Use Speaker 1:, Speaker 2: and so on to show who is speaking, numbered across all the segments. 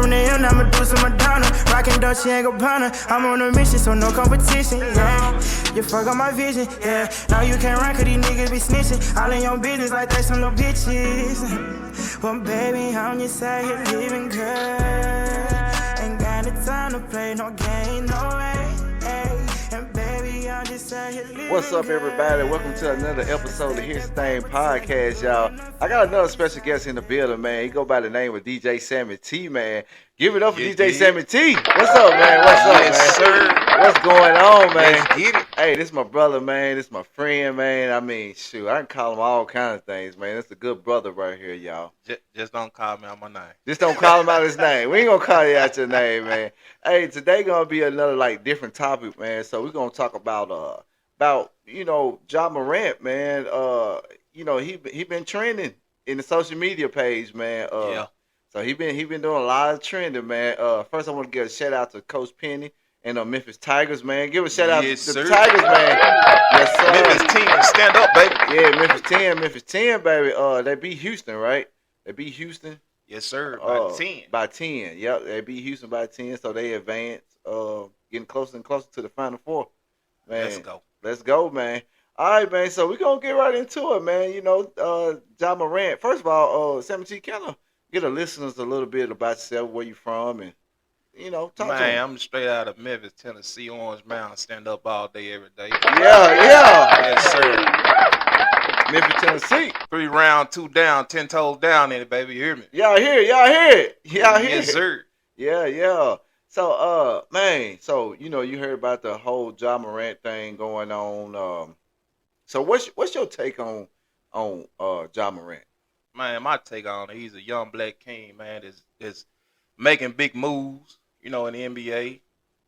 Speaker 1: from the end, I'ma do some Madonna. Rockin' Dolce and Gabbana. I'm on a mission, so no competition, yeah. You fuck up my vision, yeah. Now you can't run, cause these niggas be snitching. All in your business like they some little bitches. But baby, I'm just out here living good. Ain't got the time to play no game, no way. And baby, I'm just out here living.
Speaker 2: What's up, everybody? Welcome to another episode of His Thing Podcast, y'all. I got another special guest in the building, man. He go by the name of DJ Sammie T, man. Give it up for DJ Sammie T. What's up, man? What's up, man?
Speaker 3: Sir.
Speaker 2: What's going on, man?
Speaker 3: Let's get it.
Speaker 2: Hey, this is my brother, man. This is my friend, man. I mean, shoot, I can call him all kinds of things, man. That's a good brother right here, y'all.
Speaker 3: Just don't call me out my name.
Speaker 2: Just don't call him out his name. We ain't gonna call you out your name, man. Hey, today gonna be another different topic, man. So we're gonna talk about Ja Morant, man. He been trending in the social media page, man.
Speaker 3: Yeah.
Speaker 2: So he been doing a lot of trending, man. First I want to give a shout out to Coach Penny and Memphis Tigers, man. Give a shout out to the Tigers, man. Yes, sir.
Speaker 3: Memphis 10, stand up, baby.
Speaker 2: Yeah, Memphis 10, baby. They beat Houston, right? They beat Houston.
Speaker 3: Yes, sir. By 10.
Speaker 2: By 10. Yep, they beat Houston by 10, so they advance, getting closer and closer to the Final Four. Man, Let's go, man. All right, man. So we're going to get right into it, man. Ja Morant. First of all, Sammie T, kind of get the listeners a little bit about yourself, where you from, and, talk to them.
Speaker 3: Man, I'm straight out of Memphis, Tennessee, Orange Mountain, stand up all day, every day.
Speaker 2: Yeah.
Speaker 3: Yes, sir.
Speaker 2: Memphis, Tennessee.
Speaker 3: 3 round, 2 down, 10 toes down in it, baby. You hear me?
Speaker 2: Y'all hear it.
Speaker 3: Yes, sir.
Speaker 2: Yeah. So, man, you heard about the whole Ja Morant thing going on. So what's your take on Ja Morant?
Speaker 3: Man, my take on it, he's a young black king, man, that's making big moves, in the NBA.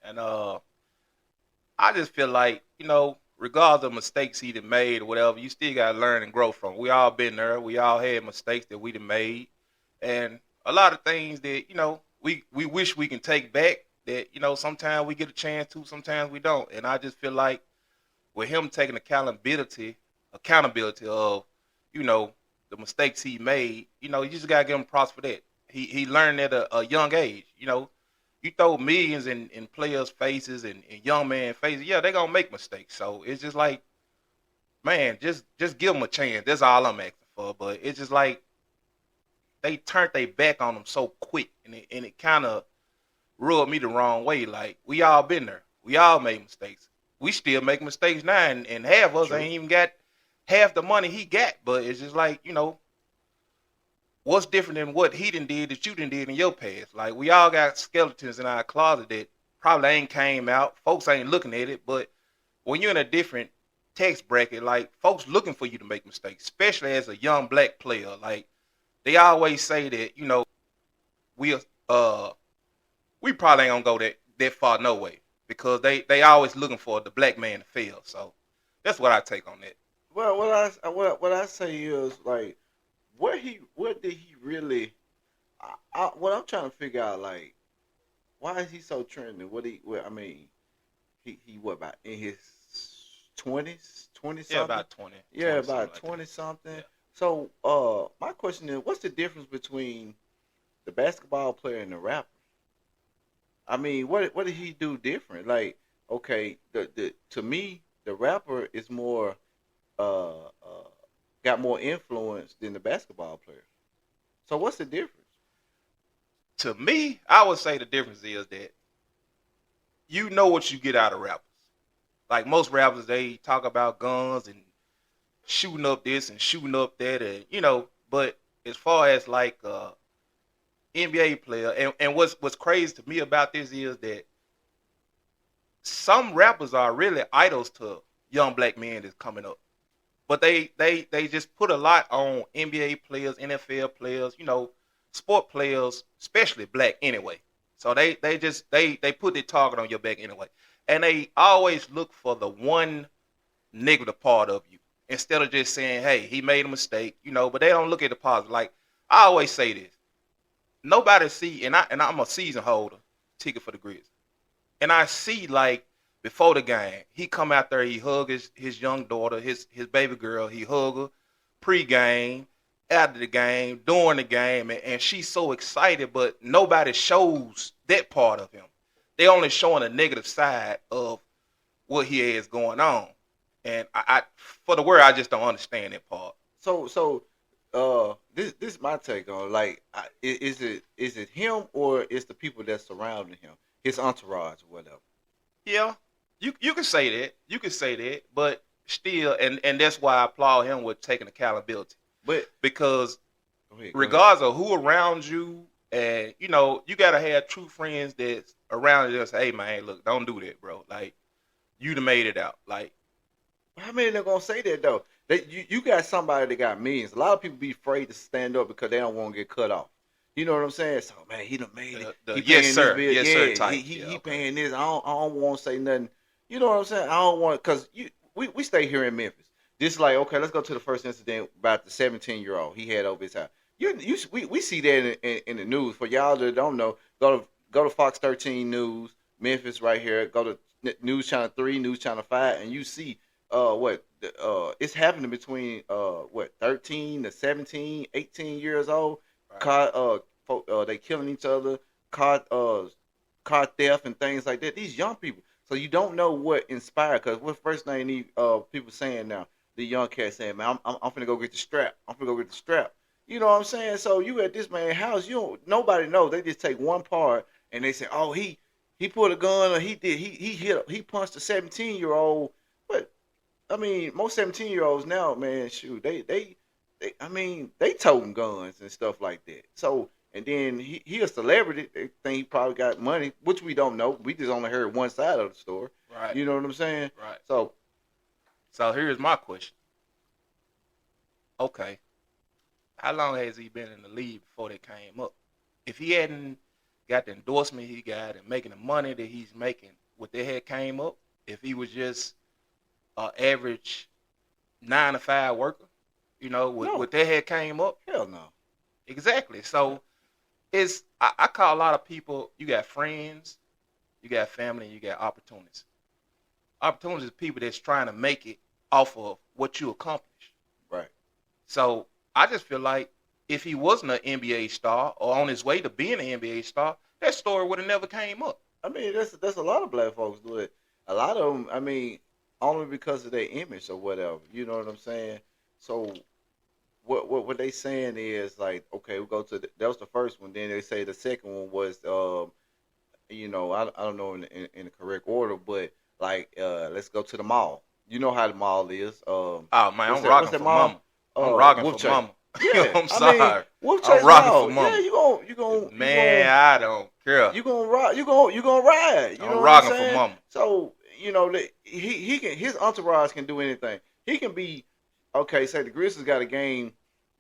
Speaker 3: And I just feel like, regardless of mistakes he done made or whatever, you still got to learn and grow from. We all been there. We all had mistakes that we done made. And a lot of things that, we wish we can take back that, sometimes we get a chance to, sometimes we don't. And I just feel like with him taking accountability of, the mistakes he made, you just got to give him props for that. He learned at a young age, You throw millions in players' faces and young men faces, yeah, they're going to make mistakes. So it's just like, man, just give them a chance. That's all I'm asking for. But it's just like they turned their back on him so quick, and it kind of rubbed me the wrong way. Like, we all been there. We all made mistakes. We still make mistakes now, and half of us ain't even got half the money he got. But it's just like, what's different than what he done did that you done did in your past? Like, we all got skeletons in our closet that probably ain't came out. Folks ain't looking at it. But when you're in a different tax bracket, like, folks looking for you to make mistakes, especially as a young black player. Like, they always say that, we probably ain't gonna go that far no way, because they always looking for the black man to fail. So that's what I take on that.
Speaker 2: Well, what I say is, like, what did he really? What I'm trying to figure out, like, why is he so trending? He what, about in his 20s, 20 something?
Speaker 3: Yeah, about 20.
Speaker 2: Yeah, about 20 something.
Speaker 3: Yeah.
Speaker 2: So, my question is, what's the difference between the basketball player and the rapper? I mean, what did he do different? Like, okay, to me, the rapper is more got more influence than the basketball player. So what's the difference?
Speaker 3: To me, I would say the difference is that you know what you get out of rappers. Like, most rappers, they talk about guns and shooting up this and shooting up that, and but as far as like NBA player, and what's crazy to me about this is that some rappers are really idols to young black men that's coming up. But they just put a lot on NBA players, NFL players, sport players, especially black anyway. So they put their target on your back anyway. And they always look for the one negative part of you, instead of just saying, hey, he made a mistake, but they don't look at the positive. Like, I always say this. Nobody see, and I'm a season holder, ticket for the Grizzlies. And I see, like, before the game, he come out there, he hug his young daughter, his baby girl, he hug her pre-game, after the game, during the game, and she's so excited, but nobody shows that part of him. They only showing a negative side of what he has going on. And I for the word, I just don't understand that part.
Speaker 2: So this is my take on it. Like, is it him or is the people that surrounding him, his entourage or whatever?
Speaker 3: Yeah, you can say that. You can say that, but still, and that's why I applaud him with taking accountability.
Speaker 2: But
Speaker 3: because
Speaker 2: go ahead.
Speaker 3: regardless of who around you, and you gotta have true friends that's around you that say, "Hey man, look, don't do that, bro. Like, you done made it out." Like,
Speaker 2: how many are gonna say that though? You got somebody that got millions. A lot of people be afraid to stand up because they don't want to get cut off. You know what I'm saying? So man, he done made it. He
Speaker 3: yes sir,
Speaker 2: this bill.
Speaker 3: yes sir type.
Speaker 2: He paying this. I don't want to say nothing. You know what I'm saying? I don't want because we stay here in Memphis. This like okay, let's go to the first incident about the 17-year-old he had over his house. We see that in the news. For y'all that don't know, go to Fox 13 News, Memphis right here. Go to News Channel 3, News Channel 5, and you see it's happening between 13 to 17, 18 years old. Right. They killing each other, car theft and things like that. These young people. So you don't know what inspired. Because what first thing these people saying now, the young cat saying, man, I'm finna go get the strap. I'm finna go get the strap. You know what I'm saying? So you at this man's house, nobody knows. They just take one part and they say, oh, he pulled a gun or he punched a 17-year-old. But I mean, most 17-year-olds now, man, shoot, they toting guns and stuff like that. So and then he a celebrity. They think he probably got money, which we don't know. We just only heard one side of the story.
Speaker 3: Right.
Speaker 2: You know what I'm saying?
Speaker 3: Right.
Speaker 2: So
Speaker 3: here's my question. Okay. How long has he been in the league before they came up? If he hadn't got the endorsement he got and making the money that he's making, would they had came up? If he was just an average 9-to-5 worker, would they had came up?
Speaker 2: Hell no.
Speaker 3: Exactly. So I call a lot of people, you got friends, you got family, and you got opportunities. Opportunities is people that's trying to make it off of what you accomplish.
Speaker 2: Right.
Speaker 3: So I just feel like if he wasn't an NBA star or on his way to being an NBA star, that story would have never came up.
Speaker 2: I mean, there's a lot of black folks do it. A lot of them, I mean, only because of their image or whatever. You know what I'm saying? So what they saying is like, okay, we go to that was the first one. Then they say the second one was, I don't know in the correct order, but like, let's go to the mall. You know how the mall is.
Speaker 3: Oh man, I'm rocking for mama. I'm rocking for mama.
Speaker 2: Yeah,
Speaker 3: I'm sorry.
Speaker 2: I'm
Speaker 3: rocking for mama.
Speaker 2: Yeah, you gonna.
Speaker 3: Man, I don't care.
Speaker 2: You gonna ride. You gonna ride. You know
Speaker 3: I'm rocking for mama.
Speaker 2: So he can. His entourage can do anything. He can be okay. Say the Grizzlies got a game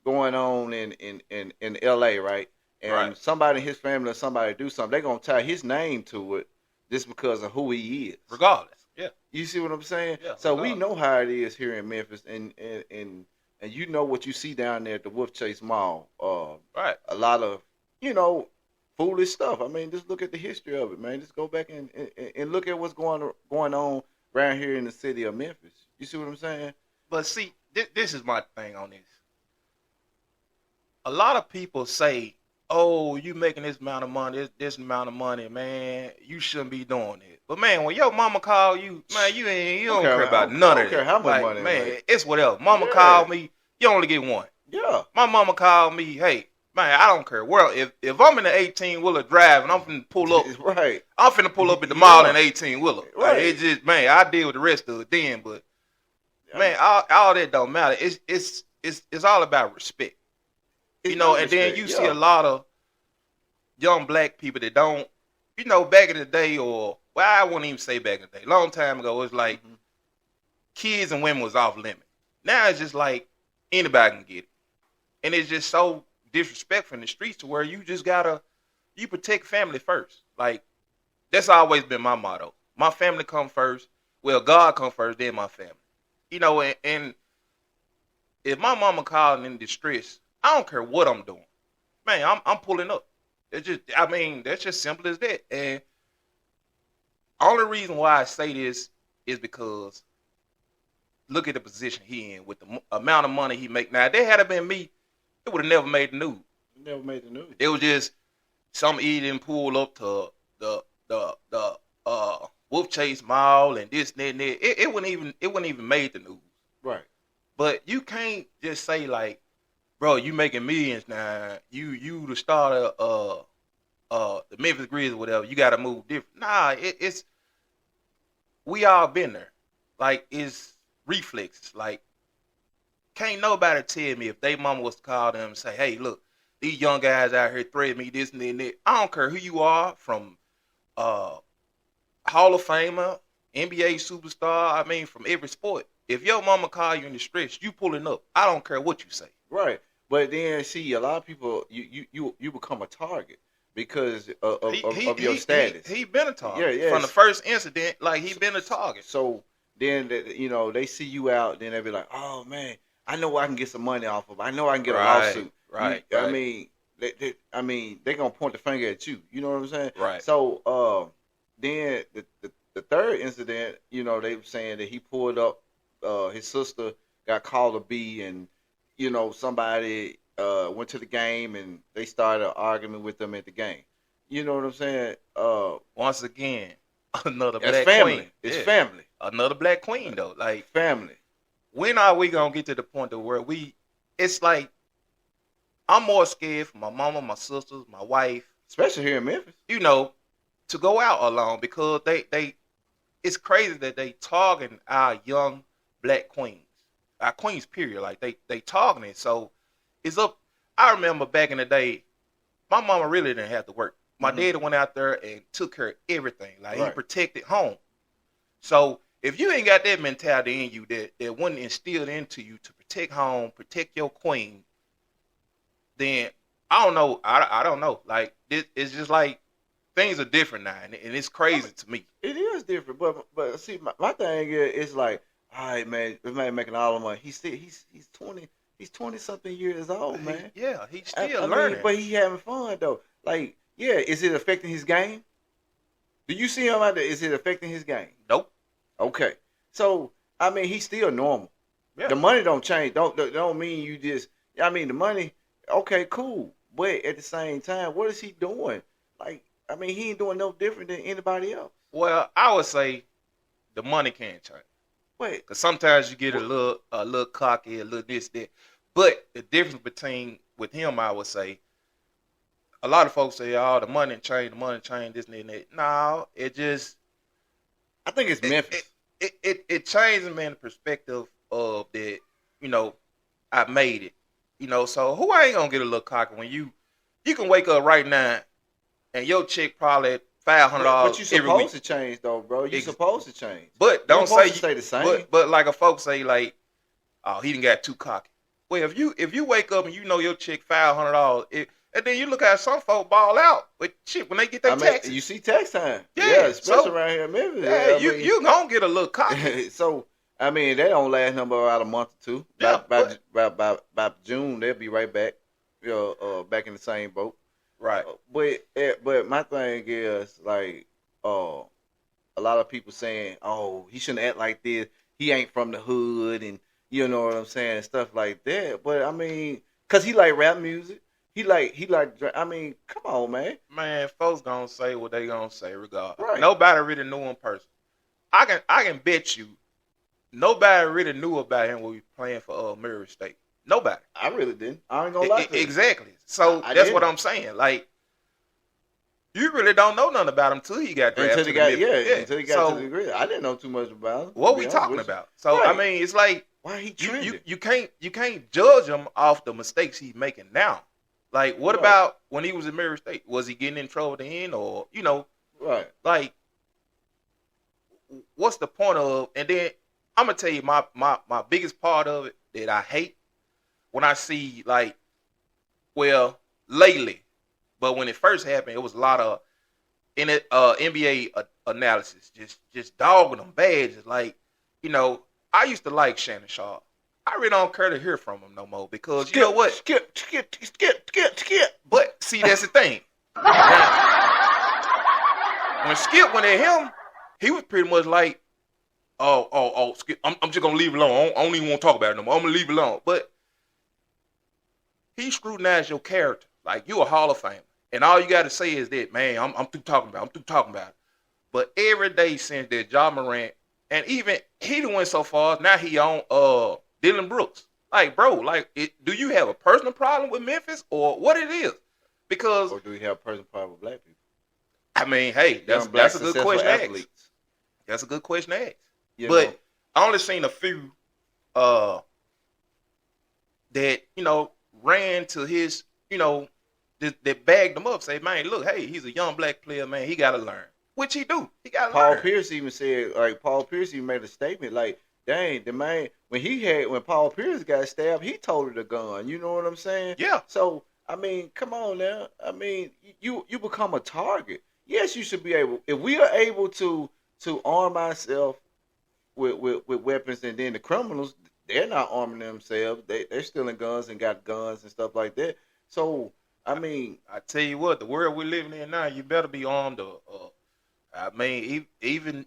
Speaker 2: going on in L.A. right, and somebody in his family or somebody do something. They're gonna tie his name to it just because of who he is.
Speaker 3: Regardless. Yeah.
Speaker 2: You see what I'm saying?
Speaker 3: Yeah,
Speaker 2: so we know how it is here in Memphis, and you know what you see down there at the Wolf Chase Mall.
Speaker 3: Right.
Speaker 2: A lot of, foolish stuff. I mean, just look at the history of it, man. Just go back and look at what's going on around here in the city of Memphis. You see what I'm saying?
Speaker 3: But see, this is my thing on this. A lot of people say, oh, you making this amount of money, this amount of money, man, you shouldn't be doing it. But man, when your mama call you, man, you don't care about none of that. I don't care
Speaker 2: how much money.
Speaker 3: Man, it's whatever. Mama called me, you only get one.
Speaker 2: Yeah.
Speaker 3: My mama called me, hey, man, I don't care. Well, if I'm in the 18-wheeler drive and I'm finna pull up,
Speaker 2: right.
Speaker 3: I'm finna pull up at the mall in the 18-wheeler.
Speaker 2: Right.
Speaker 3: It's just, man, I deal with the rest of it then, but man, all that don't matter. It's all about respect. And then you see a lot of young black people that don't, back in the day, or I wouldn't even say back in the day, long time ago, it was like kids and women was off limit. Now it's just like anybody can get it. And it's just so disrespectful in the streets to where you just you protect family first. Like, that's always been my motto. My family come first. Well, God come first, then my family. And if my mama calling in distress, I don't care what I'm doing. Man, I'm pulling up. It's just, that's just simple as that. And only reason why I say this is because look at the position he in with the amount of money he make. Now, if that had been me, it would have never made the news.
Speaker 2: Never made the news.
Speaker 3: It was just some idiot pull up to the Wolf Chase Mall and this and that. And that. It wouldn't even made the news.
Speaker 2: Right.
Speaker 3: But you can't just say like, bro, you making millions now. You the starter the Memphis Grizzlies or whatever. You got to move different. Nah, it's we all been there. Like it's reflexes. Like can't nobody tell me if they mama was to call them and say, hey, look, these young guys out here threaten me this and that. I don't care who you are, from Hall of Famer, NBA superstar. I mean, from every sport. If your mama call you in the stretch, you pulling up. I don't care what you say.
Speaker 2: Right. But then, see, a lot of people, you become a target because of your status.
Speaker 3: He been a target. Yeah. From the first incident, like, he been a target.
Speaker 2: So then, they see you out, then they be like, oh, man, I know I can get some money off of. I know I can get a lawsuit.
Speaker 3: Right.
Speaker 2: I mean, they're going to point the finger at you. You know what I'm saying?
Speaker 3: Right.
Speaker 2: So then the third incident, they were saying that he pulled up, his sister got called a B, and somebody went to the game and they started an argument with them at the game. You know what I'm saying?
Speaker 3: Once again, another black
Speaker 2: family.
Speaker 3: queen.
Speaker 2: It's family.
Speaker 3: Another black queen though. Like
Speaker 2: family.
Speaker 3: When are we gonna get to the point where it's like I'm more scared for my mama, my sisters, my wife,
Speaker 2: especially here in Memphis.
Speaker 3: To go out alone because they it's crazy that they targeting our young black queens. Our queens, period. Like they targeting it. So it's up. I remember back in the day, my mama really didn't have to work. My daddy went out there and took care of everything. Like he protected home. So if you ain't got that mentality in you that wasn't instilled into you to protect home, protect your queen, then I don't know. I don't know. Like it's just like things are different now, and it's crazy to me.
Speaker 2: It is different, but see, my thing is like, all right, man, this man making all the money. He's 20. He's 20-something years old, man.
Speaker 3: He's still learning.
Speaker 2: But he having fun though. Like, yeah, is it affecting his game? Do you see him out there? Is it affecting his game?
Speaker 3: Nope.
Speaker 2: Okay, so I mean, he's still normal. Yeah. The money don't change. Don't mean you just. I mean, the money. Okay, cool. But at the same time, what is he doing? Like, I mean, he ain't doing no different than anybody else.
Speaker 3: Well, I would say the money can't change.
Speaker 2: Wait,
Speaker 3: because sometimes you get a little cocky, a little this, that. But the difference with him, I would say, a lot of folks say, "Oh, the money changed, this and that." No, it just.
Speaker 2: I think it's Memphis.
Speaker 3: It changed me in the perspective of that. I made it. So who ain't gonna get a little cocky when you can wake up right now and your check probably at $500
Speaker 2: but you supposed to change though, bro. You supposed to change.
Speaker 3: But don't say you
Speaker 2: stay the same.
Speaker 3: But like a folks say, like, oh, he done got too cocky. Well, if you wake up and you know your check $500, and then you look at some folk ball out, but shit, when they get their taxes,
Speaker 2: you see tax time.
Speaker 3: Yeah,
Speaker 2: especially around here in Memphis.
Speaker 3: Yeah, you gonna get a little cocky.
Speaker 2: So I mean, they don't last number about a month or two.
Speaker 3: Yeah,
Speaker 2: by June, they'll be right back. Back in the same boat.
Speaker 3: Right.
Speaker 2: But my thing is like, a lot of people saying, oh, he shouldn't act like this. He ain't from the hood, and you know what I'm saying, stuff like that. But I mean, cause he like rap music. He like. I mean, come on, man.
Speaker 3: Man, folks gonna say what they gonna say, regardless.
Speaker 2: Right.
Speaker 3: Nobody really knew him personally. I can bet you, nobody really knew about him when we playing for Murray State. Nobody.
Speaker 2: I really didn't. I ain't gonna lie to you.
Speaker 3: Exactly. So that's what I'm saying. Like, you really don't know nothing about him until he got drafted.
Speaker 2: Until he got to the degree. I didn't know too much about him.
Speaker 3: What we talking about? So right. I mean, it's like,
Speaker 2: why he trending?
Speaker 3: You can't judge him off the mistakes he's making now. Like, what about when he was in Murray State? Was he getting in trouble then, or
Speaker 2: Right.
Speaker 3: Like, what's the point of? And then I'm gonna tell you my biggest part of it that I hate when I see, like, well, lately, but when it first happened, it was a lot of NBA analysis, just dogging them bad. Just like, I used to like Shannon Sharp. I really don't care to hear from him no more because you know what?
Speaker 2: Skip.
Speaker 3: But see, that's the thing. When Skip went at him, he was pretty much like, oh, Skip, I'm just gonna leave it alone. I don't even want to talk about it no more. I'm gonna leave it alone. But he scrutinized your character. Like, you a Hall of Famer. And all you got to say is that, man, I'm through talking about it. I'm through talking about it. But every day since that, Ja Morant, and even he went so far, now he on Dylan Brooks. Like, bro, like, do you have a personal problem with Memphis or what it is? Because,
Speaker 2: or do you have a personal problem with black people?
Speaker 3: I mean, hey, that's a good question to ask. That's a good question to ask. But I only seen a few that, ran to his, that bagged him up, say, man, look, hey, he's a young black player, man, he got to learn. Which he do. He got to learn.
Speaker 2: Paul Pierce even said, Paul Pierce even made a statement, like, dang, the man, when Paul Pierce got stabbed, he toted a gun. You know what I'm saying?
Speaker 3: Yeah.
Speaker 2: So, I mean, come on now. I mean, you become a target. Yes, you should be able. If we are able to arm ourselves with weapons, and then the criminals, they're not arming themselves. They're stealing guns and got guns and stuff like that. So, I mean,
Speaker 3: I tell you what, the world we're living in now, you better be armed. I mean, even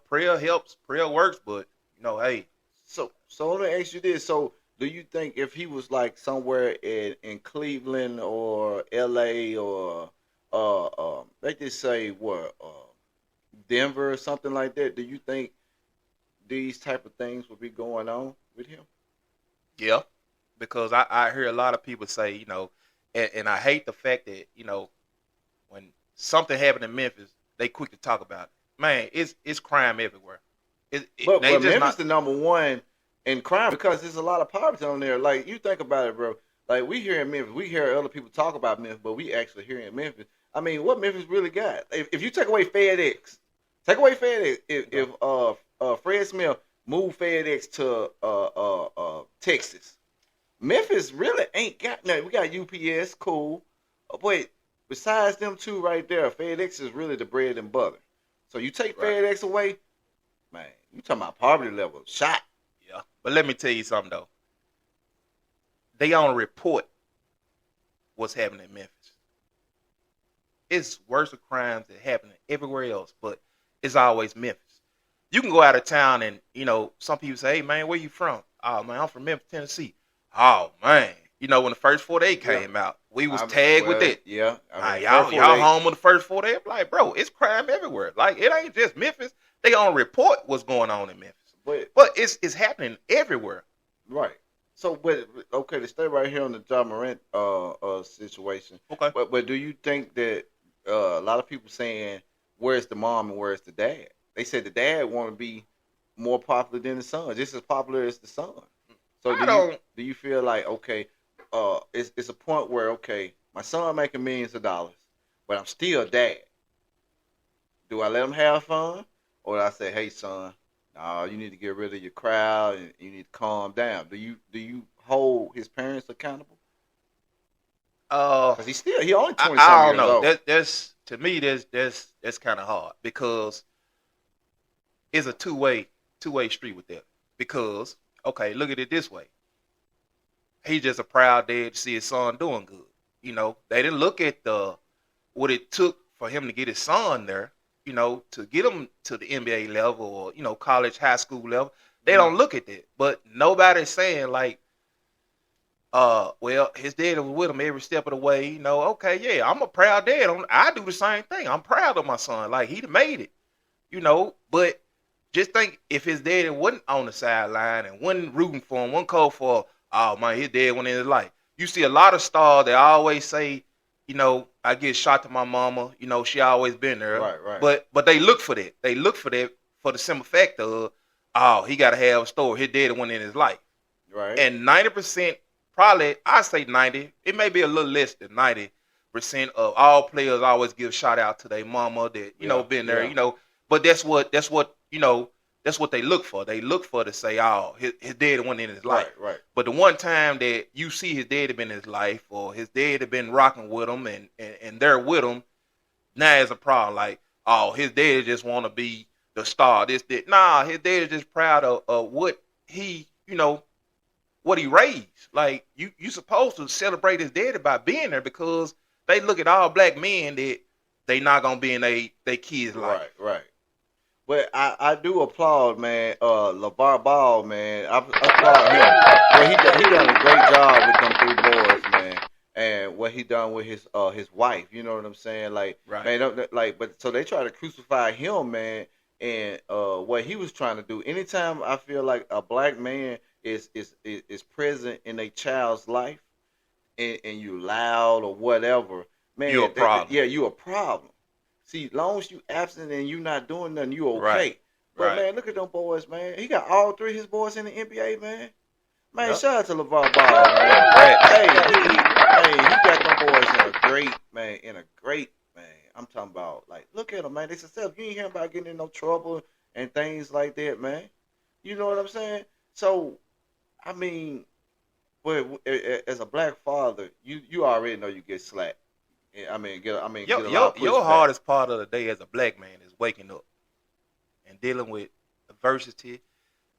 Speaker 3: prayer helps, prayer works, but hey.
Speaker 2: So let me ask you this. So, do you think if he was like somewhere in Cleveland or L.A. or they just say what Denver or something like that, do you think these type of things would be going on with him?
Speaker 3: Yeah, because I hear a lot of people say, and I hate the fact that, when something happened in Memphis, they quick to talk about it. Man, it's crime everywhere.
Speaker 2: But Memphis the number one in crime because there's a lot of poverty on there. Like, you think about it, bro. Like, we here in Memphis, we hear other people talk about Memphis, but we actually here in Memphis. I mean, what Memphis really got? If you take away FedEx, if Fred Smith moved FedEx to Texas, Memphis really ain't got nothing. We got UPS, cool, but besides them two right there, FedEx is really the bread and butter. So you take FedEx away, man, you talking about poverty level shot.
Speaker 3: Yeah, but let me tell you something though. They on report what's happening in Memphis. It's worse of crimes that happen everywhere else, but it's always Memphis. You can go out of town and, some people say, hey, man, where you from? Oh, man, I'm from Memphis, Tennessee. Oh, man. When the first 48 came out, we was tagged with it.
Speaker 2: Yeah.
Speaker 3: Y'all home with the first 48? Like, bro, it's crime everywhere. Like, it ain't just Memphis. They on report what's going on in Memphis. But it's happening everywhere.
Speaker 2: Right. So, okay, to stay right here on the Ja Morant situation.
Speaker 3: Okay.
Speaker 2: But do you think that a lot of people saying, where's the mom and where's the dad? They said the dad want to be more popular than the son, just as popular as the son. So do you feel like, okay, it's a point where, okay, my son making millions of dollars, but I'm still dad. Do I let him have fun? Or do I say, hey, son, no, you need to get rid of your crowd and you need to calm down? Do you hold his parents accountable? Because he only 20-something years old.
Speaker 3: I don't know. To me, that's kind of hard because it's a two-way street with that. Because, okay, look at it this way. He's just a proud dad to see his son doing good. They didn't look at what it took for him to get his son there, to get him to the NBA level or, college, high school level. They don't look at that. But nobody's saying, like, well, his dad was with him every step of the way. Okay, yeah, I'm a proud dad. I do the same thing. I'm proud of my son. Like, he made it, But just think if his dad wasn't on the sideline and wasn't rooting for him, wasn't called for, oh, man, his dad went in his life. You see a lot of stars that always say, I get shot to my mama. She always been there.
Speaker 2: Right.
Speaker 3: But they look for that. They look for that for the simple fact of, oh, he got to have a story. His dad went in his life.
Speaker 2: Right.
Speaker 3: And 90%, probably, I say 90, it may be a little less than 90% of all players always give shout out to their mama that, been there, But that's what they look for. They look for to say, oh, his dad went in his life.
Speaker 2: Right.
Speaker 3: But the one time that you see his dad had been in his life or his dad had been rocking with him and they're with him, now it's a problem. Like, oh, his dad just want to be the star. That. Nah, his dad is just proud of what he, what he raised. Like, you supposed to celebrate his daddy by being there because they look at all black men that they not going to be in their kids' life.
Speaker 2: Right. But I do applaud, man, LeVar Ball, man. I applaud him. Well, he done a great job with them 3 boys, man. And what he done with his wife, you know what I'm saying? Like,
Speaker 3: Right.
Speaker 2: man, like, but so they try to crucify him, man, and what he was trying to do. Anytime I feel like a black man is present in a child's life, and you loud or whatever, man,
Speaker 3: you a problem.
Speaker 2: Yeah, you a problem. See, long as you absent and you not doing nothing, you okay.
Speaker 3: Right.
Speaker 2: But
Speaker 3: Right.
Speaker 2: man, look at them boys, man. He got all 3 of his boys in the NBA, man. Man,
Speaker 3: Yep.
Speaker 2: shout out to LeVar Ball, man.
Speaker 3: Right.
Speaker 2: Hey, he got them boys in a great, man. I'm talking about, like, look at them, man. They successful. You ain't hearing about getting in no trouble and things like that, man. You know what I'm saying? So, I mean, well, as a black father, you already know you get slapped. Get a lot of
Speaker 3: Your
Speaker 2: pushback.
Speaker 3: hardest part of the day as a black man is waking up and dealing with adversity,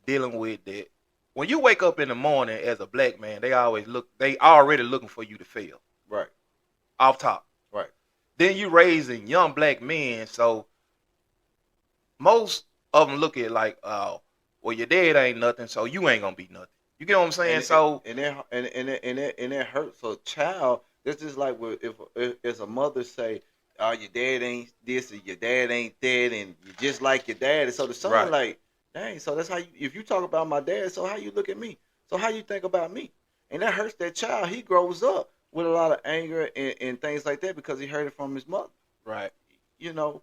Speaker 3: dealing with that. When you wake up in the morning as a black man, they already looking for you to fail.
Speaker 2: Right.
Speaker 3: Off top.
Speaker 2: Right.
Speaker 3: Then you raising young black men, so most of them look at it like, oh, well, your dad ain't nothing, so you ain't gonna be nothing. You get what I'm saying?
Speaker 2: And that hurts a child. That's just like if a mother say, "Oh, your dad ain't this, or your dad ain't that, and you just like your dad." And so the son
Speaker 3: Right.
Speaker 2: like, dang. So that's how if you talk about my dad, so how you look at me? So how you think about me? And that hurts that child. He grows up with a lot of anger and things like that because he heard it from his mother.
Speaker 3: Right.
Speaker 2: You know,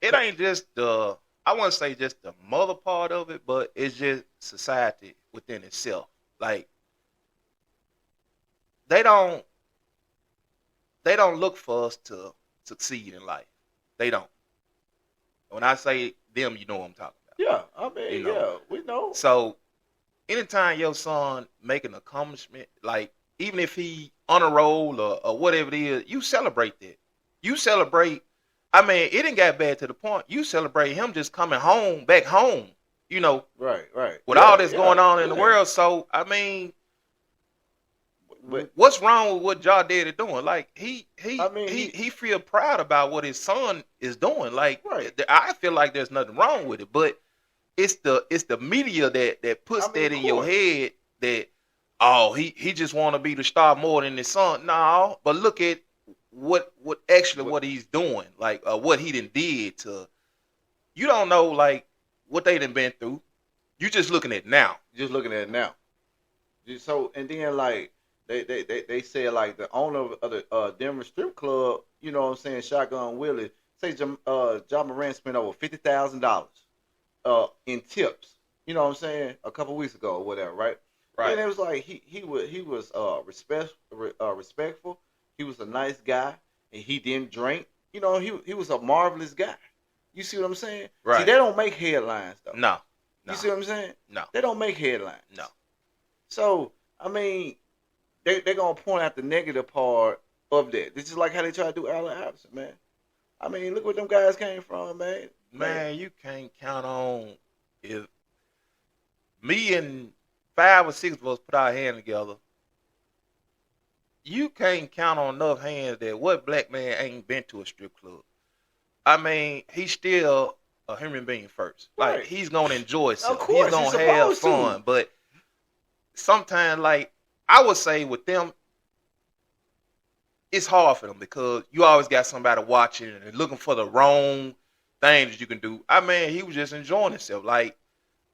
Speaker 3: It ain't just I wouldn't say just the mother part of it, but it's just society within itself. Like they don't look for us to succeed in life. They don't. When I say them, you know what I'm talking about.
Speaker 2: Yeah, I mean,
Speaker 3: You know.
Speaker 2: yeah, we know.
Speaker 3: So anytime your son make an accomplishment, like even if he on a roll or whatever it is, you celebrate that. You celebrate. I mean, it didn't get bad to the point. You celebrate him just coming home, back home, you know,
Speaker 2: Right.
Speaker 3: with all this going on in the world. So, I mean,
Speaker 2: But
Speaker 3: what's wrong with what Ja Daddy doing? Like, he
Speaker 2: he
Speaker 3: feel proud about what his son is doing. Like,
Speaker 2: Right.
Speaker 3: I feel like there's nothing wrong with it, but it's the media that puts that in your head that, oh, he just want to be the star more than his son. No, but look at what he's doing, like what he done did to. You don't know like what they done been through. You just looking at now.
Speaker 2: just looking at it now. So and then like they said like the owner of the Denver strip club, you know what I'm saying, Shotgun Willie, say Ja Morant spent over $50,000 in tips. You know what I'm saying, a couple weeks ago or whatever, right?
Speaker 3: Right.
Speaker 2: And it was like he was respectful. He was a nice guy, and he didn't drink. You know, he was a marvelous guy. You see what I'm saying?
Speaker 3: Right.
Speaker 2: See, they don't make headlines though.
Speaker 3: No.
Speaker 2: You see what I'm saying?
Speaker 3: No.
Speaker 2: They don't make headlines.
Speaker 3: No.
Speaker 2: So, I mean, they're going to point out the negative part of that. This is like how they try to do Allen Iverson, man. I mean, look where them guys came from, man.
Speaker 3: Man, you can't count on if me and 5 or 6 of us put our hand together. You can't count on enough hands that what black man ain't been to a strip club. I mean, he's still a human being first. Like,
Speaker 2: Right.
Speaker 3: he's going to enjoy himself.
Speaker 2: Of course,
Speaker 3: he's going
Speaker 2: he's
Speaker 3: to have
Speaker 2: supposed to.
Speaker 3: fun. But sometimes, like, I would say with them, it's hard for them because you always got somebody watching and looking for the wrong things that you can do. I mean, he was just enjoying himself. Like,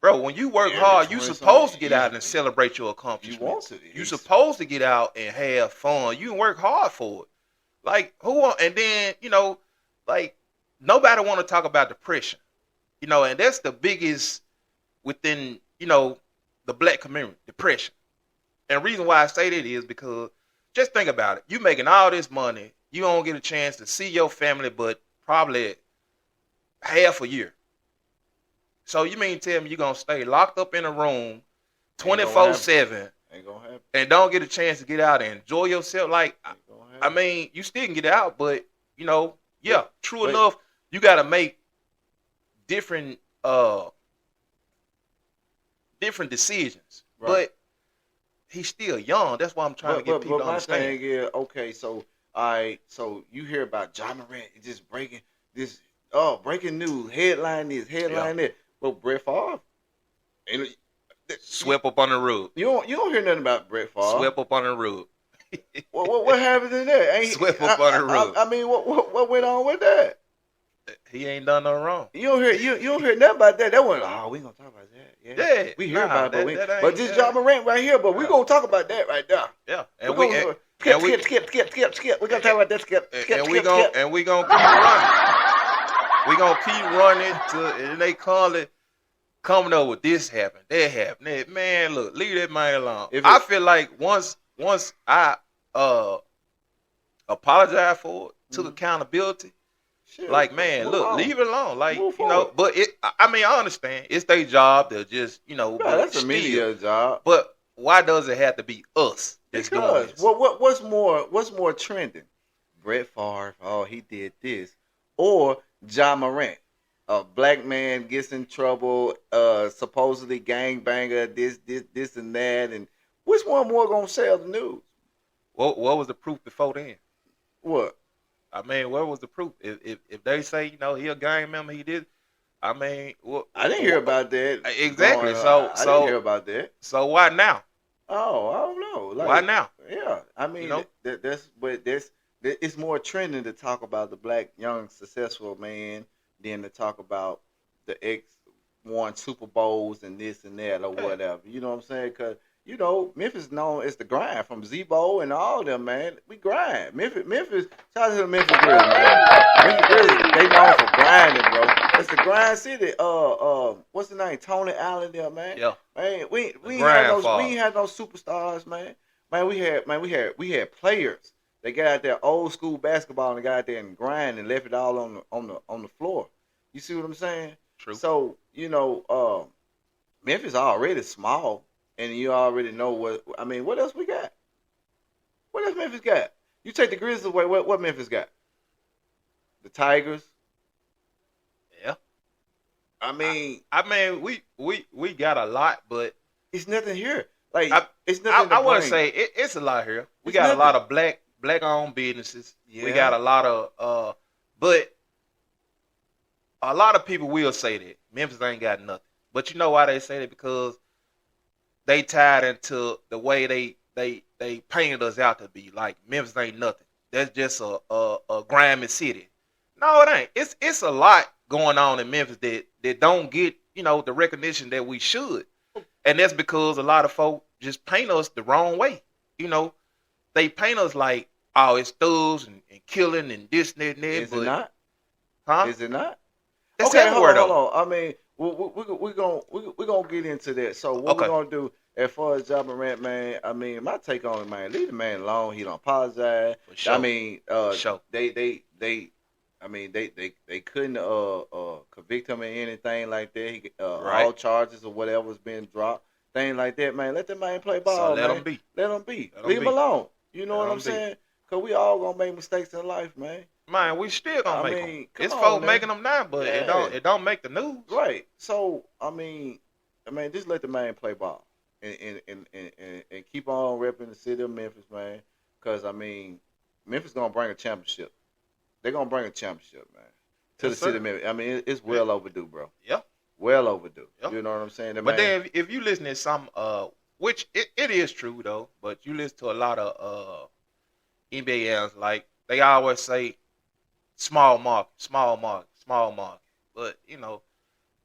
Speaker 3: bro, when you work hard, you supposed to get out and celebrate your accomplishments.
Speaker 2: You want to.
Speaker 3: You supposed to get out and have fun. You work hard for it. Like, and then, you know, like, nobody want to talk about depression. You know, and that's the biggest within, you know, the black community, depression. And the reason why I say that is because just think about it. You making all this money. You don't get a chance to see your family but probably half a year. So you mean tell me you're going to stay locked up in a room 24/7
Speaker 2: Ain't gonna happen.
Speaker 3: and don't get a chance to get out and enjoy yourself? Like, I mean, you still can get out, but, you know, yeah, true enough, you got to make different decisions.
Speaker 2: Right.
Speaker 3: But he's still young. That's why I'm trying to get people to understand.
Speaker 2: But my thing is, okay, so so you hear about Ja Morant just breaking this breaking news, headline this, headline that. But Brett Favre,
Speaker 3: swept up on the rug.
Speaker 2: You don't hear nothing about Brett Favre.
Speaker 3: Swept up on the rug.
Speaker 2: What happened in there?
Speaker 3: Swept up on the rug.
Speaker 2: I mean, what went on with that?
Speaker 3: He ain't done nothing wrong.
Speaker 2: You don't hear nothing about that. That one, we gonna talk about that.
Speaker 3: Yeah,
Speaker 2: we hear about it, but this
Speaker 3: Ja
Speaker 2: Ja Morant right here. But we gonna talk about that right there.
Speaker 3: Yeah,
Speaker 2: and we skip. We gonna talk about that. Skip.
Speaker 3: And we gonna keep running. We gonna keep running and they call it coming up with this happened, that happened. Man, look, leave that man alone. I feel like once I apologize for it, took accountability. Shit, like, man, look, leave it alone. Like, but I understand. It's their job to just,
Speaker 2: that's a media job.
Speaker 3: But why does it have to be us that's doing this?
Speaker 2: What's more trending? Brett Favre, he did this. Or Ja Morant, a black man gets in trouble, supposedly gangbanger, this and that. And which one more gonna sell the news?
Speaker 3: What was the proof before then?
Speaker 2: What?
Speaker 3: I mean, where was the proof? If they say, he a gang member, he did. I mean,
Speaker 2: I didn't hear about that.
Speaker 3: Exactly.
Speaker 2: I didn't hear about that.
Speaker 3: So why now?
Speaker 2: Oh, I don't know. Like,
Speaker 3: why now?
Speaker 2: Yeah, I mean, it's more trending to talk about the black young successful man than to talk about the won Super Bowls and this and that or whatever. You know what I'm saying? Because Memphis known as the grind from Zebo and all of them, man. We grind. Memphis, shout out to the Memphis Grizzlies, man. Memphis Grizzlies, they known for grinding, bro. It's the grind city. What's the name? Tony Allen there, man.
Speaker 3: Yeah.
Speaker 2: Man, we ain't had no superstars, man. Man, we had players. They got out there old school basketball and got out there and grind and left it all on the floor. You see what I'm saying?
Speaker 3: True.
Speaker 2: So, Memphis already small. And you already know what else we got? What else Memphis got? You take the Grizzlies away, what Memphis got? The Tigers?
Speaker 3: Yeah.
Speaker 2: I mean,
Speaker 3: we got a lot, but
Speaker 2: it's nothing here. Like it's nothing.
Speaker 3: I want to say it's a lot here. We got a lot of black owned businesses. Yeah. We got a lot of but a lot of people will say that Memphis ain't got nothing. But you know why they say that? Because they tied into the way they painted us out to be. Like, Memphis ain't nothing. That's just a grimy city. No, it ain't. It's a lot going on in Memphis that don't get, the recognition that we should. And that's because a lot of folk just paint us the wrong way. They paint us like, it's thugs and killing and this and that and that.
Speaker 2: Is it not?
Speaker 3: Huh?
Speaker 2: Is it not?
Speaker 3: That's everywhere,
Speaker 2: hold on. I mean, we're gonna get into that. So what we're gonna do as far as Ja Morant, man? I mean, my take on it, man. Leave the man alone. He don't apologize.
Speaker 3: Sure.
Speaker 2: I mean,
Speaker 3: sure.
Speaker 2: They couldn't convict him of anything like that. He
Speaker 3: right.
Speaker 2: All charges or whatever was being dropped, things like that, man. Let the man play ball.
Speaker 3: So let him be.
Speaker 2: Let him be. Leave him alone. You know what I'm saying? Cause we all gonna make mistakes in life, man.
Speaker 3: Man, we still gonna make them. It's folks making them now, but it don't make the news.
Speaker 2: Right. So I mean, just let the man play ball and keep on repping the city of Memphis, man. Cause Memphis gonna bring a championship. They're gonna bring a championship, man, to the city of Memphis. I mean, it's well overdue, bro.
Speaker 3: Yeah.
Speaker 2: Well overdue.
Speaker 3: Yep.
Speaker 2: You know what I'm saying?
Speaker 3: But then if you listen to some, which it is true though, but you listen to a lot of NBA analysts, like they always say, small market. But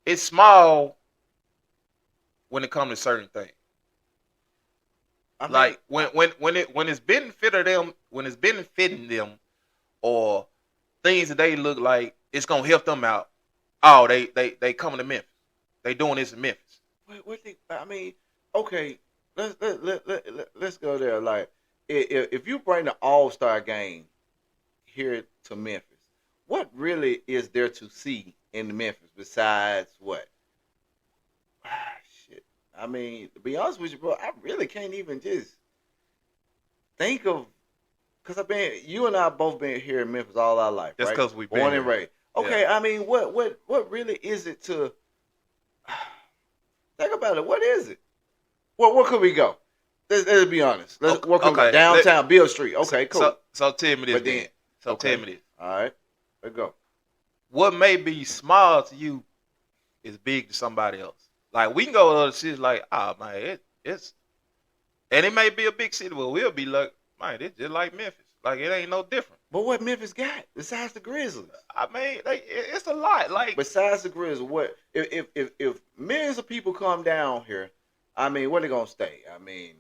Speaker 3: it's small when it comes to certain things. Like when it's benefiting them, or things that they look like it's gonna help them out. Oh, they coming to Memphis. They doing this in Memphis.
Speaker 2: Okay, let's go there. Like, if you bring the All-Star game here to Memphis, what really is there to see in Memphis besides what? Shit. I mean, to be honest with you, bro, I really can't even just think of, because you and I both been here in Memphis all our life.
Speaker 3: That's because we've been
Speaker 2: born and raised. Okay, yeah. I mean, what really is it to think about it? What is it? Where could we go? Let's be honest. Where could we go? Downtown, Beale Street. Okay, cool.
Speaker 3: So tell me this. Tell me this.
Speaker 2: All right, let's go.
Speaker 3: what may be small to you is big to somebody else. Like we can go to other cities like, oh man, it's and it may be a big city, but we'll be like, man, it's just like Memphis. Like it ain't no different.
Speaker 2: But what Memphis got besides the Grizzlies?
Speaker 3: I mean, it's a lot. Like
Speaker 2: besides the Grizzlies, what if millions of people come down here? I mean, where they gonna stay? I mean,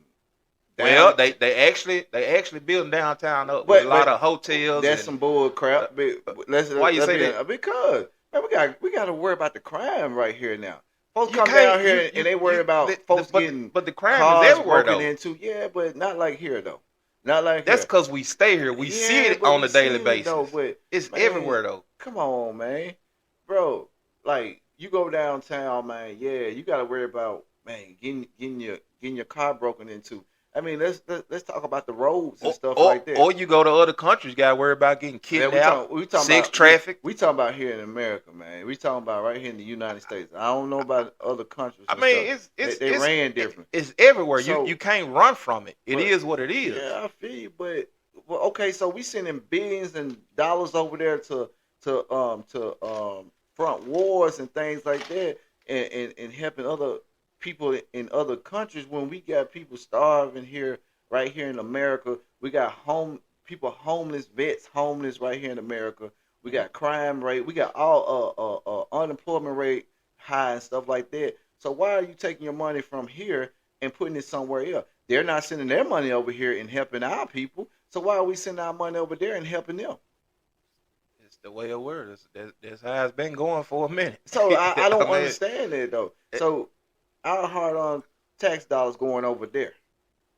Speaker 3: well, they actually building downtown up with a lot of hotels.
Speaker 2: That's some bull crap.
Speaker 3: Why you say that?
Speaker 2: Because man, we got to worry about the crime right here now. Folks come down here and they worry about folks getting
Speaker 3: but the crime
Speaker 2: cars
Speaker 3: is everywhere
Speaker 2: broken
Speaker 3: though.
Speaker 2: into. Yeah, but not like here though. Not like
Speaker 3: that's because we stay here. We see it on a daily basis.
Speaker 2: Though, but,
Speaker 3: it's
Speaker 2: man,
Speaker 3: everywhere though.
Speaker 2: Come on, man, bro. Like you go downtown, man. Yeah, you got to worry about getting your car broken into. I mean, let's talk about the roads and stuff like that.
Speaker 3: Or you go to other countries, got to worry about getting kidnapped, sex traffic.
Speaker 2: We talking about here in America, man. We talking about right here in the United States. I don't know about other countries.
Speaker 3: I mean, they
Speaker 2: ran different.
Speaker 3: It's everywhere.
Speaker 2: So,
Speaker 3: you can't run from it. It is what it is.
Speaker 2: Yeah, I feel you, but well, okay. So we sending billions and dollars over there to front wars and things like that, and helping other people in other countries when we got people starving here, right here in America. We got people homeless, vets homeless right here in America. We got crime rate. We got all unemployment rate high and stuff like that. So why are you taking your money from here and putting it somewhere else? They're not sending their money over here and helping our people. So why are we sending our money over there and helping them?
Speaker 3: It's the way it works. That's how it's been going for a minute.
Speaker 2: So I don't understand that though. So our hard-earned tax dollars going over there.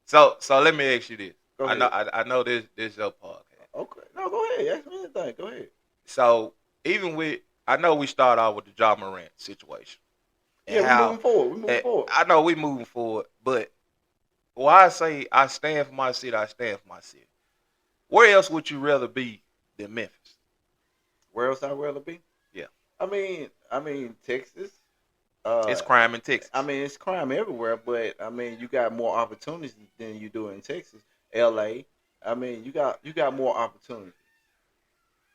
Speaker 3: So let me ask you this.
Speaker 2: Go ahead.
Speaker 3: I know this your podcast.
Speaker 2: Okay. No, go ahead. Ask me anything. Go ahead.
Speaker 3: So I know we start out with the Ja Morant situation.
Speaker 2: Yeah, we're moving forward.
Speaker 3: I know we moving forward, but why I say I stand for my city, I stand for my city. Where else would you rather be than Memphis?
Speaker 2: Where else I'd rather be?
Speaker 3: Yeah.
Speaker 2: I mean Texas.
Speaker 3: It's crime in Texas.
Speaker 2: I mean, it's crime everywhere, but I mean, you got more opportunities than you do in Texas, LA. I mean, you got more opportunities.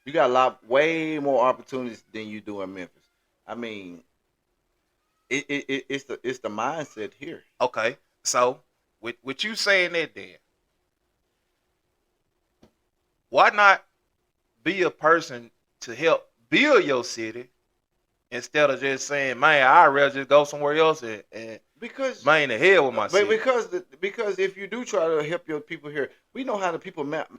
Speaker 2: You got way more opportunities than you do in Memphis. I mean, it's the mindset here.
Speaker 3: Okay, so with you saying that, then why not be a person to help build your city? Instead of just saying, man, I'd rather just go somewhere else and man, the hell with my city.
Speaker 2: Because if you do try to help your people here, we know how the people the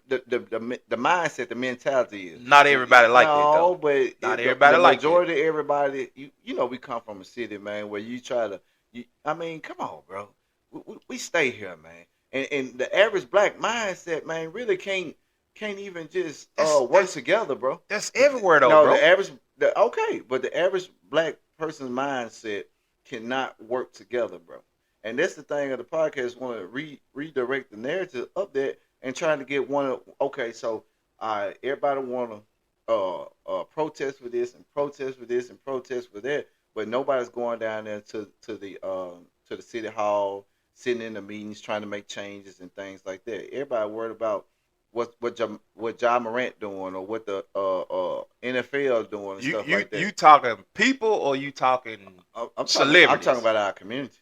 Speaker 2: mindset, the mentality is.
Speaker 3: Not everybody like that though.
Speaker 2: But
Speaker 3: not everybody like that.
Speaker 2: Majority of everybody, you know, we come from a city, man, where you try to. I mean, come on, bro. We stay here, man, and the average black mindset, man, really can't even just work together, bro.
Speaker 3: That's everywhere though,
Speaker 2: no,
Speaker 3: bro.
Speaker 2: But the average black person's mindset cannot work together, bro. And that's the thing of the podcast. Want to redirect the narrative of that and trying to get so everybody want to protest for this and protest for this and protest for that, but nobody's going down there to the city hall, sitting in the meetings, trying to make changes and things like that. Everybody worried about what Ja Morant doing or what the NFL doing and stuff like that.
Speaker 3: You talking people or you talking celebrities?
Speaker 2: I'm talking about our community.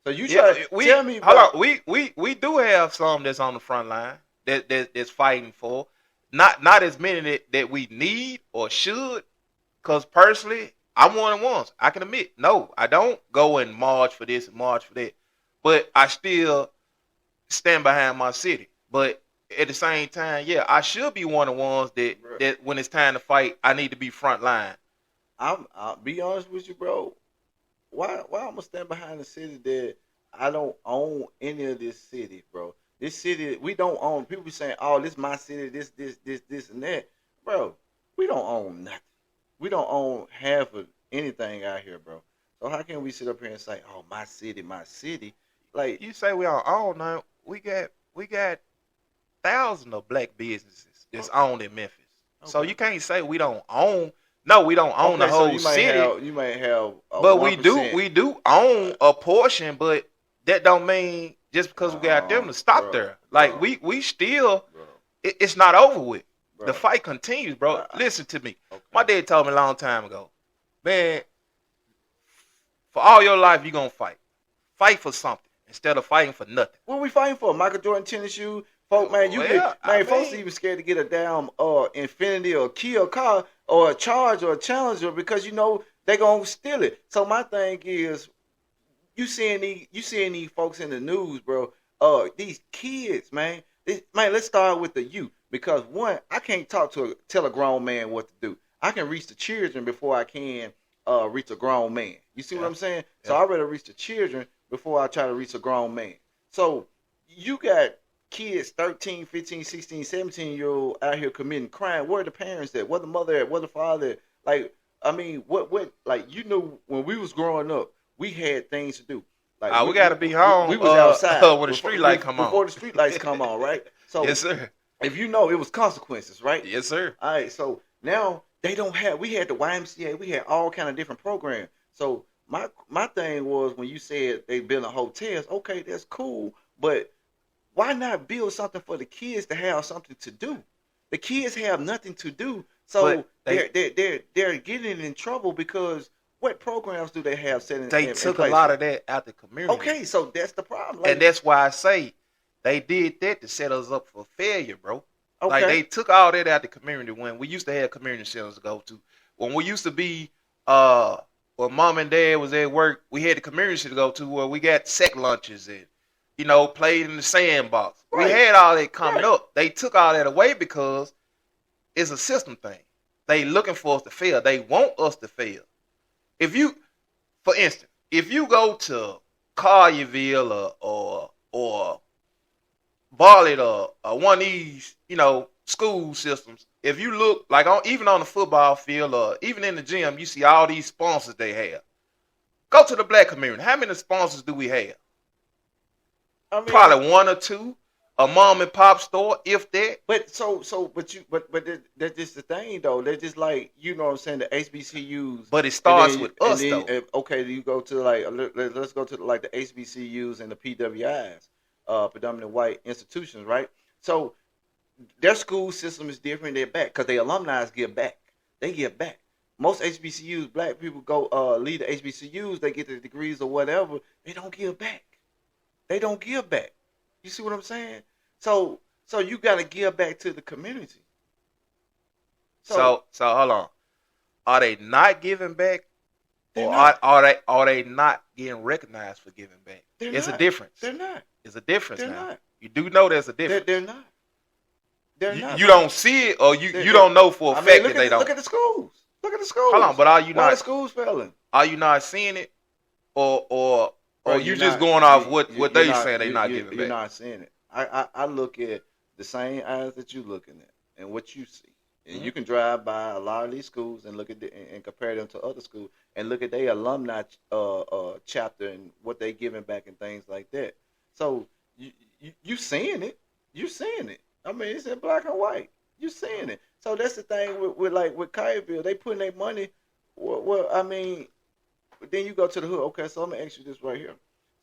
Speaker 2: So you
Speaker 3: tell
Speaker 2: me.
Speaker 3: Hold on, we do have some that's on the front line that's fighting for. Not as many that we need or should. Because personally, I'm one of the ones. I can admit, no, I don't go and march for this and march for that. But I still stand behind my city. But at the same time, yeah, I should be one of the ones that when it's time to fight, I need to be front line.
Speaker 2: I'll be honest with you, bro. Why I'm gonna stand behind the city that I don't own any of this city, bro? This city we don't own. People be saying, "Oh, this is my city. This, and that." Bro, we don't own nothing. We don't own half of anything out here, bro. So how can we sit up here and say, "Oh, my city, my city"? Like
Speaker 3: you say, we don't own now. We got thousands of black businesses that's owned in Memphis. Okay. So you can't say we don't own. No, we don't own the whole city.
Speaker 2: You may have,
Speaker 3: but 1%. we do own a portion. But that don't mean just because we got them to stop there. Like we still, it's not over with. The fight continues, bro. Listen to me. Okay. My dad told me a long time ago, man, for all your life, you're going to fight. Fight for something instead of fighting for nothing.
Speaker 2: What we fighting for? Michael Jordan tennis shoes? Folk, man, folks even scared to get a damn Infinity or Kia car or a Charge or a Challenger because you know they gonna steal it. So my thing is, you seeing these folks in the news, bro. These kids, man. Let's start with the youth because one, I can't tell a grown man what to do. I can reach the children before I can reach a grown man. You see what I'm saying? Yeah. So I rather reach the children before I try to reach a grown man. So you got kids 13, 15, 16, 17-year-old out here committing crime. Where are the parents at? Where the mother at? Where the father at? Like, I mean, what like, you know, when we was growing up, we had things to do. Like
Speaker 3: we gotta be home.
Speaker 2: We was outside
Speaker 3: when the street light come on.
Speaker 2: Before the street lights come on, right? So
Speaker 3: yes, sir.
Speaker 2: If you know, it was consequences, right?
Speaker 3: Yes, sir.
Speaker 2: All right, so now they don't have. We had the YMCA. We had all kind of different programs. So my thing was when you said they building hotels. Okay, that's cool, but why not build something for the kids to have something to do? The kids have nothing to do, so they're getting in trouble because what programs do they have set in?
Speaker 3: They took a lot of that out the community.
Speaker 2: Okay, so that's the problem, like,
Speaker 3: and that's why I say they did that to set us up for failure, bro.
Speaker 2: Okay.
Speaker 3: Like they took all that out the community when we used to have community centers to go to. When we used to be, when mom and dad was at work, we had the community to go to where we got sec lunches and, you know, played in the sandbox. Right. We had all that coming up. They took all that away because it's a system thing. They looking for us to fail. They want us to fail. If you, for instance, if you go to Collierville or Bartlett or one of these, you know, school systems, if you look like even on the football field or even in the gym, you see all these sponsors they have. Go to the black community. How many sponsors do we have? I mean, probably one or two. A mom and pop store, if that.
Speaker 2: But that's just the thing though. They're just like, you know what I'm saying, the HBCUs.
Speaker 3: But it starts with us though.
Speaker 2: Okay, you go to like, let's go to like the HBCUs and the PWIs, predominantly white institutions, right? So their school system is different. They're back because the alumni give back. They give back. Most HBCUs, black people go lead the HBCUs. They get the degrees or whatever. They don't give back. They don't give back. You see what I'm saying? So you got to give back to the community.
Speaker 3: So hold on. Are they not giving back, or are they not getting recognized for giving back? It's a difference.
Speaker 2: They're not.
Speaker 3: It's a difference.
Speaker 2: They're
Speaker 3: now.
Speaker 2: not.
Speaker 3: You do know there's a difference.
Speaker 2: They're not. They're not.
Speaker 3: You don't see it, or you don't know for a fact that they don't.
Speaker 2: Look at the schools. Look at the schools.
Speaker 3: Hold on, but are you not?
Speaker 2: Why are the schools failing?
Speaker 3: Are you not seeing it, or you just going off what they saying they not giving back?
Speaker 2: You're not seeing it. I look at the same eyes that you looking at and what you see. And you can drive by a lot of these schools and look at and compare them to other schools and look at their alumni chapter and what they giving back and things like that. So you seeing it. You're seeing it. I mean, it's in black and white. You're seeing it. So that's the thing with Collierville. They putting their money. Well, I mean, then you go to the hood. Okay, so I'm gonna ask you this right here.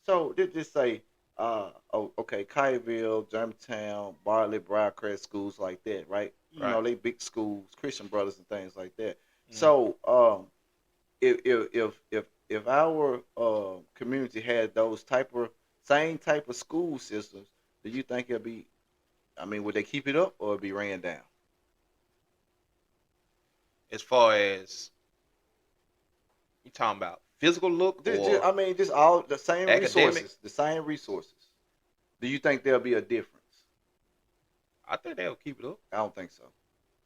Speaker 2: So they just say, okay, Collierville, Germantown, Bartlett, Briarcrest, schools like that, right? You know, they big schools, Christian Brothers and things like that. So if our community had those same type of school systems, do you think it'll be? I mean, would they keep it up or it'd be ran down?
Speaker 3: As far as you talking about physical look,
Speaker 2: just all the same
Speaker 3: academic?
Speaker 2: resources. The same resources. Do you think there'll be a difference?
Speaker 3: I think they'll keep it up.
Speaker 2: I don't think so.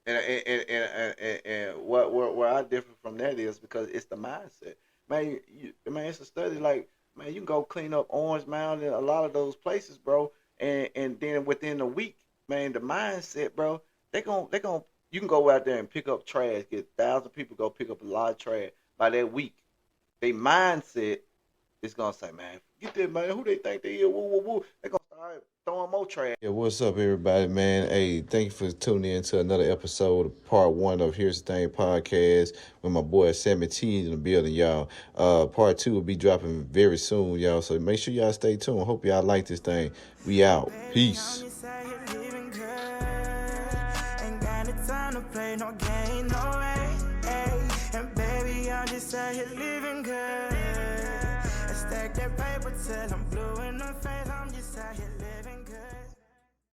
Speaker 2: And where I differ from that is because it's the mindset. Man, it's a study. Like, man, you can go clean up Orange Mound and a lot of those places, bro. And then within a week, man, the mindset, bro, you can go out there and pick up trash. Get 1,000 people go pick up a lot of trash. By that week, their mindset is gonna say, man, get that, man. Who they think they is? Woo, woo, woo. They gonna start throwing more trash.
Speaker 4: Yeah, what's up, everybody, man? Hey, thank you for tuning in to another episode of part 1 of Here's the Thing podcast with my boy Sammie T in the building, y'all. Part 2 will be dropping very soon, y'all. So make sure y'all stay tuned. Hope y'all like this thing. We out. Peace.
Speaker 1: time to play no game, no way. Ay. And baby, I'm just out here living good. I stack that paper till I'm blue in the face. I'm just out here